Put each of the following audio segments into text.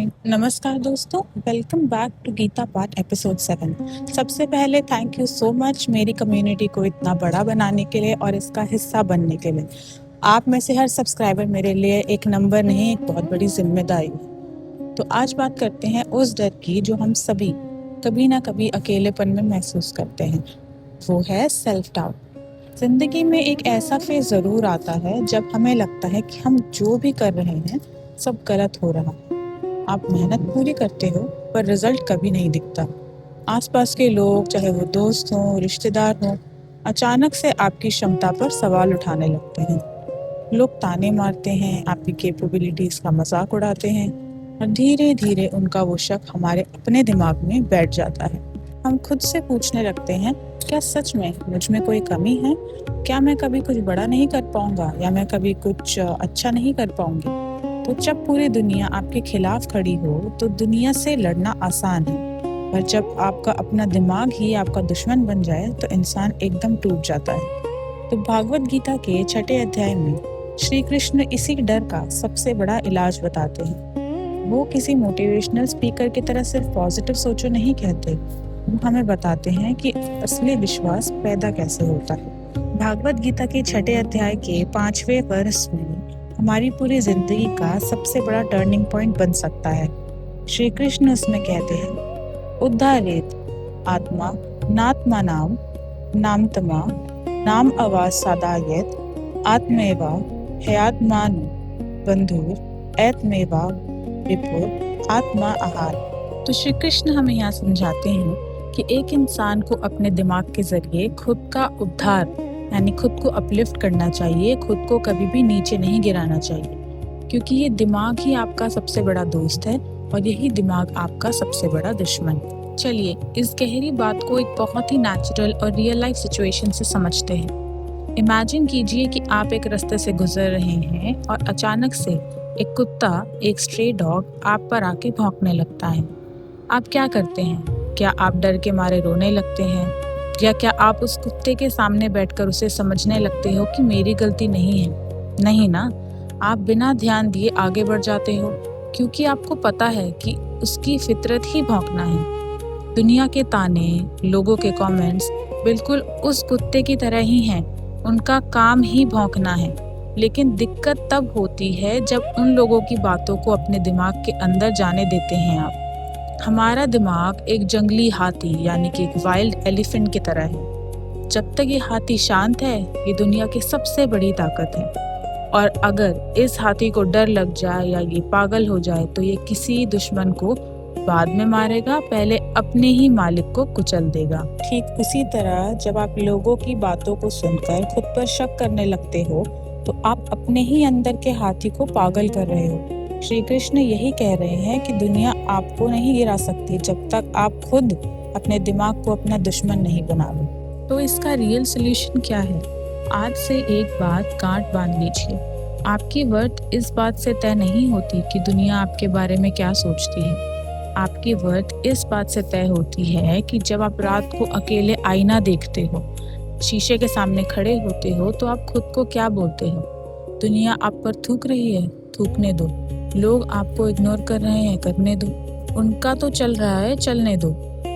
नमस्कार दोस्तों, welcome back to Gita पाठ एपिसोड 7। सबसे पहले थैंक यू सो मच मेरी कम्युनिटी को इतना बड़ा बनाने के लिए और इसका हिस्सा बनने के लिए। आप में से हर सब्सक्राइबर मेरे लिए एक नंबर नहीं, एक बहुत बड़ी जिम्मेदारी है। तो आज बात करते हैं उस डर की जो हम सभी कभी ना कभी अकेलेपन में महसूस करते हैं। वो है सेल्फ डाउट। जिंदगी में एक ऐसा फेज ज़रूर आता है जब हमें लगता है कि हम जो भी कर रहे हैं सब गलत हो रहा है। आप मेहनत पूरी करते हो पर रिजल्ट कभी नहीं दिखता। आसपास के लोग, चाहे वो दोस्त हों, रिश्तेदार हों, अचानक से आपकी क्षमता पर सवाल उठाने लगते हैं। लोग ताने मारते हैं, आपकी कैपेबिलिटीज का मजाक उड़ाते हैं और धीरे धीरे उनका वो शक हमारे अपने दिमाग में बैठ जाता है। हम खुद से पूछने लगते हैं, क्या सच में मुझ में कोई कमी है? क्या मैं कभी कुछ बड़ा नहीं कर पाऊंगा या मैं कभी कुछ अच्छा नहीं कर पाऊंगी? तो जब पूरी दुनिया आपके खिलाफ खड़ी हो तो दुनिया से लड़ना आसान है, पर जब आपका अपना दिमाग ही आपका दुश्मन बन जाए तो इंसान एकदम टूट जाता है। तो भागवत गीता के 6 अध्याय में श्री कृष्ण इसी डर का सबसे बड़ा इलाज बताते हैं। वो किसी मोटिवेशनल स्पीकर की तरह सिर्फ पॉजिटिव सोचो नहीं कहते, वो हमें बताते हैं कि असली विश्वास पैदा कैसे होता है। भागवत गीता के 6 अध्याय के 5वें वर्ष में हमारी पूरी जिंदगी का सबसे बड़ा टर्निंग पॉइंट बन सकता है। श्री कृष्ण उसमें कहते हैं, उद्धारेत आत्मा नात्मा नाम नामतमा नाम आवाज सादायत आत्मेवा हयात्मान बंधुर एतमेवा विपुर आत्मा आहार। तो श्री कृष्ण हमें यहाँ समझाते हैं कि एक इंसान को अपने दिमाग के जरिए खुद का उद्धार यानी खुद को अपलिफ्ट करना चाहिए, खुद को कभी भी नीचे नहीं गिराना चाहिए, क्योंकि ये दिमाग ही आपका सबसे बड़ा दोस्त है और यही दिमाग आपका सबसे बड़ा दुश्मन। चलिए इस गहरी बात को एक बहुत ही नेचुरल और रियल लाइफ सिचुएशन से समझते हैं। इमेजिन कीजिए कि आप एक रास्ते से गुजर रहे हैं और अचानक से एक कुत्ता, एक स्ट्रे डॉग आप पर आके भौंकने लगता है। आप क्या करते हैं? क्या आप डर के मारे रोने लगते हैं या क्या आप उस कुत्ते के सामने बैठकर उसे समझने लगते हो कि मेरी गलती नहीं है? नहीं ना, आप बिना ध्यान दिए आगे बढ़ जाते हो, क्योंकि आपको पता है कि उसकी फितरत ही भौंकना है। दुनिया के ताने, लोगों के कमेंट्स बिल्कुल उस कुत्ते की तरह ही हैं, उनका काम ही भौंकना है। लेकिन दिक्कत तब होती है जब उन लोगों की बातों को अपने दिमाग के अंदर जाने देते हैं आप। हमारा दिमाग एक जंगली हाथी यानी कि एक वाइल्ड एलिफेंट की तरह है। जब तक ये हाथी शांत है, ये दुनिया की सबसे बड़ी ताकत है। और अगर इस हाथी को डर लग जाए या ये पागल हो जाए तो ये किसी दुश्मन को बाद में मारेगा, पहले अपने ही मालिक को कुचल देगा। ठीक उसी तरह जब आप लोगों की बातों को सुनकर खुद पर शक करने लगते हो तो आप अपने ही अंदर के हाथी को पागल कर रहे हो। श्री कृष्ण यही कह रहे हैं कि दुनिया आपको नहीं गिरा सकती जब तक आप खुद अपने दिमाग को अपना दुश्मन नहीं बना लो। तो इसका रियल सोल्यूशन क्या है? आज से एक बात गांठ बांध लीजिए, आपकी वर्थ इस बात से तय नहीं होती कि दुनिया आपके बारे में क्या सोचती है। आपकी वर्थ इस बात से तय होती है कि जब आप रात को अकेले आईना देखते हो, शीशे के सामने खड़े होते हो, तो आप खुद को क्या बोलते हो? दुनिया आप पर थूक रही है, थूकने दो। लोग आपको इग्नोर कर रहे हैं, करने दो। उनका तो चल रहा है, चलने दो।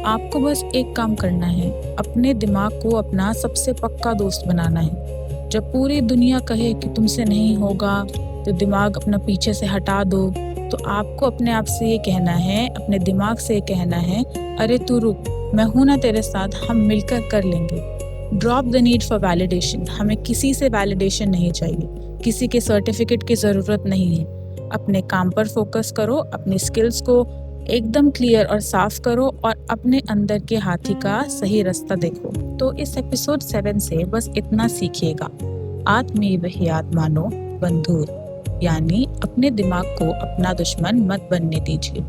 आपको बस एक काम करना है, अपने दिमाग को अपना सबसे पक्का दोस्त बनाना है। जब पूरी दुनिया कहे कि तुमसे नहीं होगा तो दिमाग अपना पीछे से हटा दो, तो आपको अपने आप से ये कहना है, अपने दिमाग से ये कहना है, अरे तू रुक, मैं हूं ना तेरे साथ, हम मिलकर कर लेंगे। Drop the need for validation. हमें किसी से वैलिडेशन नहीं चाहिए, किसी के सर्टिफिकेट की जरूरत नहीं है। अपने काम पर फोकस करो, अपनी स्किल्स को एकदम क्लियर और साफ करो और अपने अंदर के हाथी का सही रास्ता देखो। तो इस एपिसोड 7 से बस इतना सीखिएगा, आत्मेव हि आत्मानो बंधुर, यानी अपने दिमाग को अपना दुश्मन मत बनने दीजिए।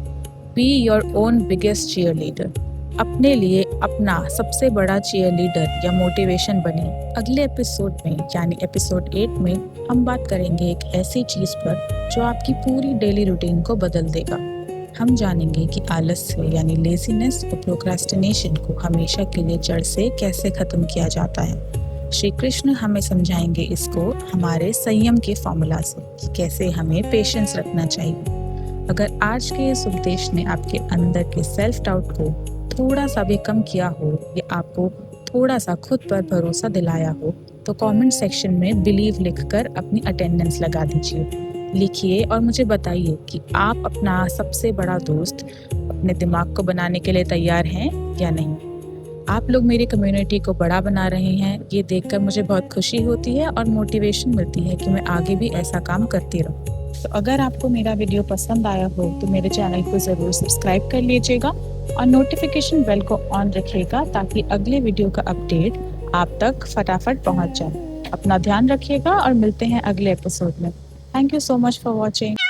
Be your own biggest cheerleader. अपने लिए अपना सबसे बड़ा चीयर लीडर या मोटिवेशन बने। अगले एपिसोड में यानी एपिसोड 8 में हम बात करेंगे एक ऐसी चीज पर जो आपकी पूरी डेली रूटीन को बदल देगा। हम जानेंगे कि आलस्य यानी लेजीनेस और प्रोक्रेस्टिनेशन को हमेशा के लिए जड़ से कैसे खत्म किया जाता है। श्री कृष्ण हमें समझाएंगे इसको हमारे संयम के फॉर्मूला से कि कैसे हमें पेशेंस रखना चाहिए। अगर आज के इस उपदेश ने आपके अंदर के सेल्फ डाउट को थोड़ा सा भी कम किया हो या आपको थोड़ा सा खुद पर भरोसा दिलाया हो तो कमेंट सेक्शन में बिलीव लिखकर अपनी अटेंडेंस लगा दीजिए। लिखिए और मुझे बताइए कि आप अपना सबसे बड़ा दोस्त अपने दिमाग को बनाने के लिए तैयार हैं या नहीं। आप लोग मेरी कम्युनिटी को बड़ा बना रहे हैं, ये देखकर मुझे बहुत खुशी होती है और मोटिवेशन मिलती है कि मैं आगे भी ऐसा काम करती रहूं। तो अगर आपको मेरा वीडियो पसंद आया हो तो मेरे चैनल को ज़रूर सब्सक्राइब कर लीजिएगा और नोटिफिकेशन बेल को ऑन रखिएगा ताकि अगले वीडियो का अपडेट आप तक फटाफट पहुंच जाए। अपना ध्यान रखिएगा और मिलते हैं अगले एपिसोड में। Thank you so much for watching.